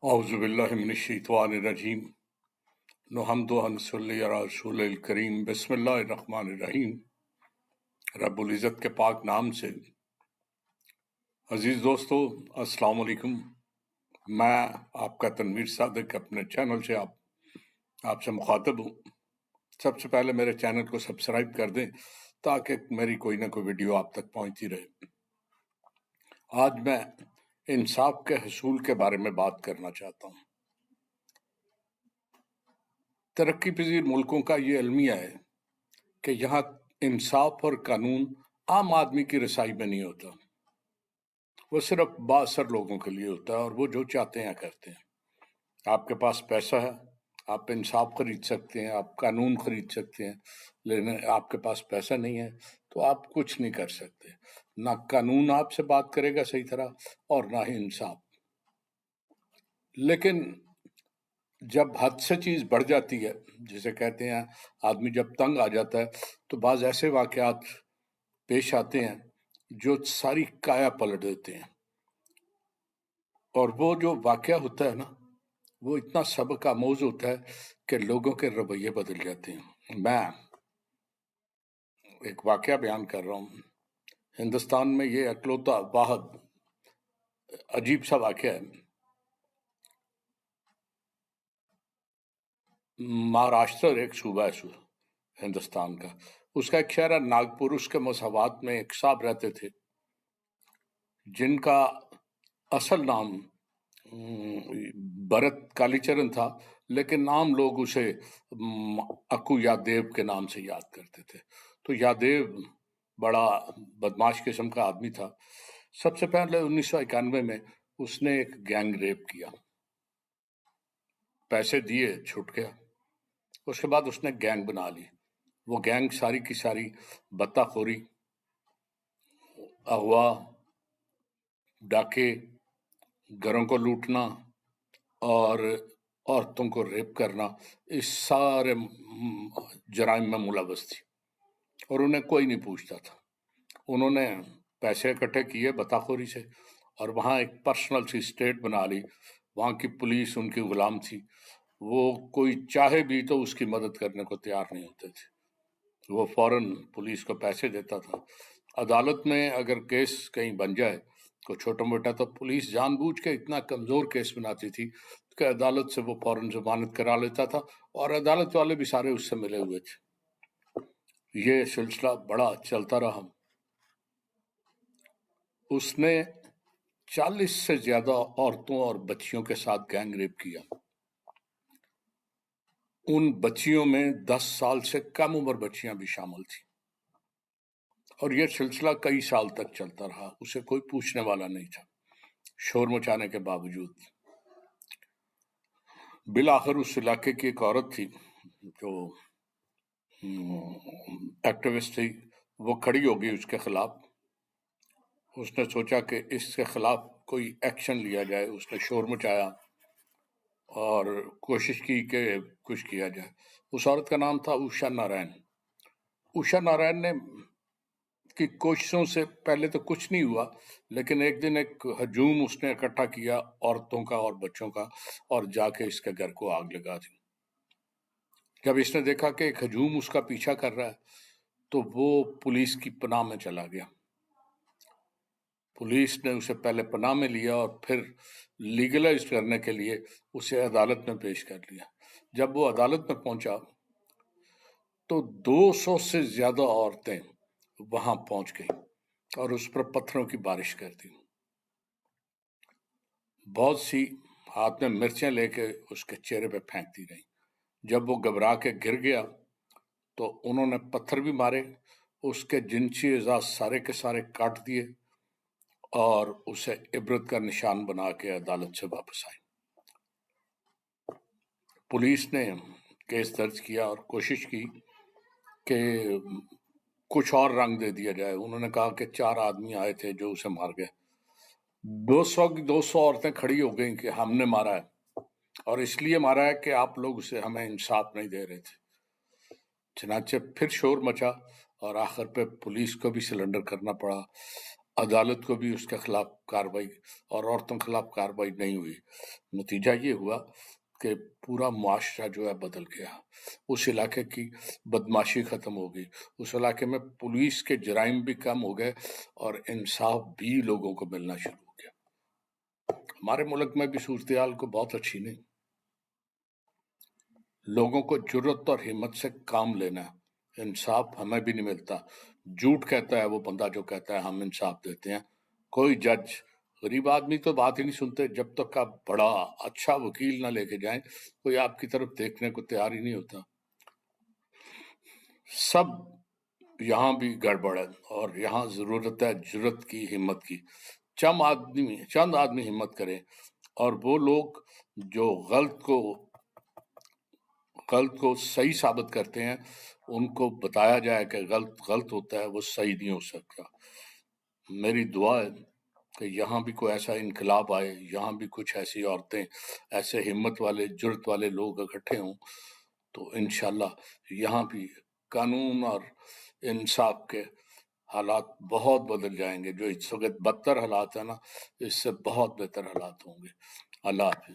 اعوذ باللہ من الشیطان الرجیم نحمد و نصلی علی رسول الکریم بسم اللہ الرحمن الرحیم۔ رب العزت کے پاک نام سے عزیز دوستو السلام علیکم۔ میں آپ کا تنویر صادق اپنے چینل سے آپ سے مخاطب ہوں۔ سب سے پہلے میرے چینل کو سبسکرائب کر دیں تاکہ میری کوئی نہ کوئی ویڈیو آپ تک پہنچتی رہے۔ آج میں انصاف کے حصول کے بارے میں بات کرنا چاہتا ہوں۔ ترقی پذیر ملکوں کا یہ المیہ ہے کہ یہاں انصاف اور قانون عام آدمی کی رسائی میں نہیں ہوتا، وہ صرف بااثر لوگوں کے لیے ہوتا ہے اور وہ جو چاہتے ہیں کرتے ہیں۔ آپ کے پاس پیسہ ہے، آپ انصاف خرید سکتے ہیں، آپ قانون خرید سکتے ہیں، لیکن آپ کے پاس پیسہ نہیں ہے تو آپ کچھ نہیں کر سکتے۔ نہ قانون آپ سے بات کرے گا صحیح طرح اور نہ ہی انصاف۔ لیکن جب حد سے چیز بڑھ جاتی ہے، جسے کہتے ہیں آدمی جب تنگ آ جاتا ہے، تو بعض ایسے واقعات پیش آتے ہیں جو ساری کایا پلٹ دیتے ہیں۔ اور وہ جو واقعہ ہوتا ہے نا، وہ اتنا سبق آموز ہوتا ہے کہ لوگوں کے رویے بدل جاتے ہیں۔ میں ایک واقعہ بیان کر رہا ہوں۔ ہندوستان میں یہ اکلوتا واحد عجیب سا واقعہ ہے۔ مہاراشٹر ایک صوبہ ہے ہندوستان کا، اس کا ایک شہر ہے ناگپور۔ اس کے مساوات میں ایک صاحب رہتے تھے جن کا اصل نام بھرت کالی چرن تھا، لیکن عام لوگ اسے اکو یادیو کے نام سے یاد کرتے تھے۔ تو یادیو بڑا بدماش قسم کا آدمی تھا۔ سب سے پہلے 1991 میں اس نے ایک گینگ ریپ کیا، پیسے دیے چھوٹ گیا۔ اس کے بعد اس نے گینگ بنا لی۔ وہ گینگ ساری کی ساری بتہ خوری، اغوا، ڈاکے، گھروں کو لوٹنا اور عورتوں کو ریپ کرنا، اس سارے جرائم میں ملوث تھی اور انہیں کوئی نہیں پوچھتا تھا۔ انہوں نے پیسے اکٹھے کیے بتہ خوری سے اور وہاں ایک پرسنل سی اسٹیٹ بنا لی۔ وہاں کی پولیس ان کی غلام تھی، وہ کوئی چاہے بھی تو اس کی مدد کرنے کو تیار نہیں ہوتے تھے۔ وہ فوراً پولیس کو پیسے دیتا تھا۔ عدالت میں اگر کیس کہیں بن جائے کوئی چھوٹا موٹا، تو پولیس جان بوجھ کے اتنا کمزور کیس بناتی تھی کہ عدالت سے وہ فوراً ضمانت کرا لیتا تھا اور عدالت والے بھی سارے اس سے ملے ہوئے تھے۔ یہ سلسلہ بڑا چلتا رہا۔ اس نے 40 سے زیادہ عورتوں اور بچیوں کے ساتھ گینگ ریپ کیا۔ ان بچیوں میں 10 سال سے کم عمر بچیاں بھی شامل تھیں اور یہ سلسلہ کئی سال تک چلتا رہا۔ اسے کوئی پوچھنے والا نہیں تھا شور مچانے کے باوجود۔ بالآخر اس علاقے کی ایک عورت تھی جو ایکٹیوسٹ تھی، وہ کھڑی ہو گئی اس کے خلاف۔ اس نے سوچا کہ اس کے خلاف کوئی ایکشن لیا جائے۔ اس نے شور مچایا اور کوشش کی کہ کچھ کیا جائے۔ اس عورت کا نام تھا اوشا نارائن۔ اوشا نارائن نے کی کوششوں سے پہلے تو کچھ نہیں ہوا، لیکن ایک دن ایک ہجوم اس نے اکٹھا کیا عورتوں کا اور بچوں کا اور جا کے اس کے گھر کو آگ لگا دی۔ جب اس نے دیکھا کہ ایک ہجوم اس کا پیچھا کر رہا ہے تو وہ پولیس کی پناہ میں چلا گیا۔ پولیس نے اسے پہلے پناہ میں لیا اور پھر لیگلائز کرنے کے لیے اسے عدالت میں پیش کر لیا۔ جب وہ عدالت میں پہنچا تو 200 سے زیادہ عورتیں وہاں پہنچ گئی اور اس پر پتھروں کی بارش کر دی۔ بہت سی ہاتھ میں مرچیں لے کے اس کے چہرے پہ پھینکتی رہیں۔ جب وہ گھبرا کے گر گیا تو انہوں نے پتھر بھی مارے، اس کے جنسی اعضاء سارے کے سارے کاٹ دیے اور اسے عبرت کا نشان بنا کے عدالت سے واپس آئے۔ پولیس نے کیس درج کیا اور کوشش کی کہ کچھ اور رنگ دے دیا جائے۔ انہوں نے کہا کہ 4 آدمی آئے تھے جو اسے مار گئے۔ 200 عورتیں کھڑی ہو گئیں کہ ہم نے مارا ہے اور اس لیے مارا ہے کہ آپ لوگ اسے ہمیں انصاف نہیں دے رہے تھے۔ چنانچہ پھر شور مچا اور آخر پہ پولیس کو بھی سلنڈر کرنا پڑا۔ عدالت کو بھی اس کے خلاف کارروائی اور عورتوں کے خلاف کارروائی نہیں ہوئی. نتیجہ یہ ہوا کہ پورا معاشرہ جو ہے بدل گیا، اس علاقے کی بدماشی ختم ہو گئی، اس علاقے میں پولیس کے جرائم بھی کم ہو گئے اور انصاف بھی لوگوں کو ملنا شروع ہو گیا. ہمارے ملک میں بھی صورتحال کو بہت اچھی نہیں. لوگوں کو جرت اور ہمت سے کام لینا ہے. انصاف ہمیں بھی نہیں ملتا. جھوٹ کہتا ہے وہ بندہ جو کہتا ہے ہم انصاف دیتے ہیں. کوئی جج، غریب آدمی تو بات ہی نہیں سنتے. جب تک آپ بڑا اچھا وکیل نہ لے کے جائیں کوئی آپ کی طرف دیکھنے کو تیار ہی نہیں ہوتا. سب یہاں بھی گڑبڑ ہے اور یہاں ضرورت ہے جرت کی، ہمت کی. چند آدمی ہمت کریں اور وہ لوگ جو غلط کو صحیح ثابت کرتے ہیں ان کو بتایا جائے کہ غلط ہوتا ہے، وہ صحیح نہیں ہو سکتا. میری دعا ہے کہ یہاں بھی کوئی ایسا انقلاب آئے، یہاں بھی کچھ ایسی عورتیں، ایسے ہمت والے جرت والے لوگ اکٹھے ہوں تو انشاءاللہ یہاں بھی قانون اور انصاف کے حالات بہت بدل جائیں گے. جو اس وقت بدتر حالات ہیں نا، اس سے بہت بہتر حالات ہوں گے. اللہ حافظ.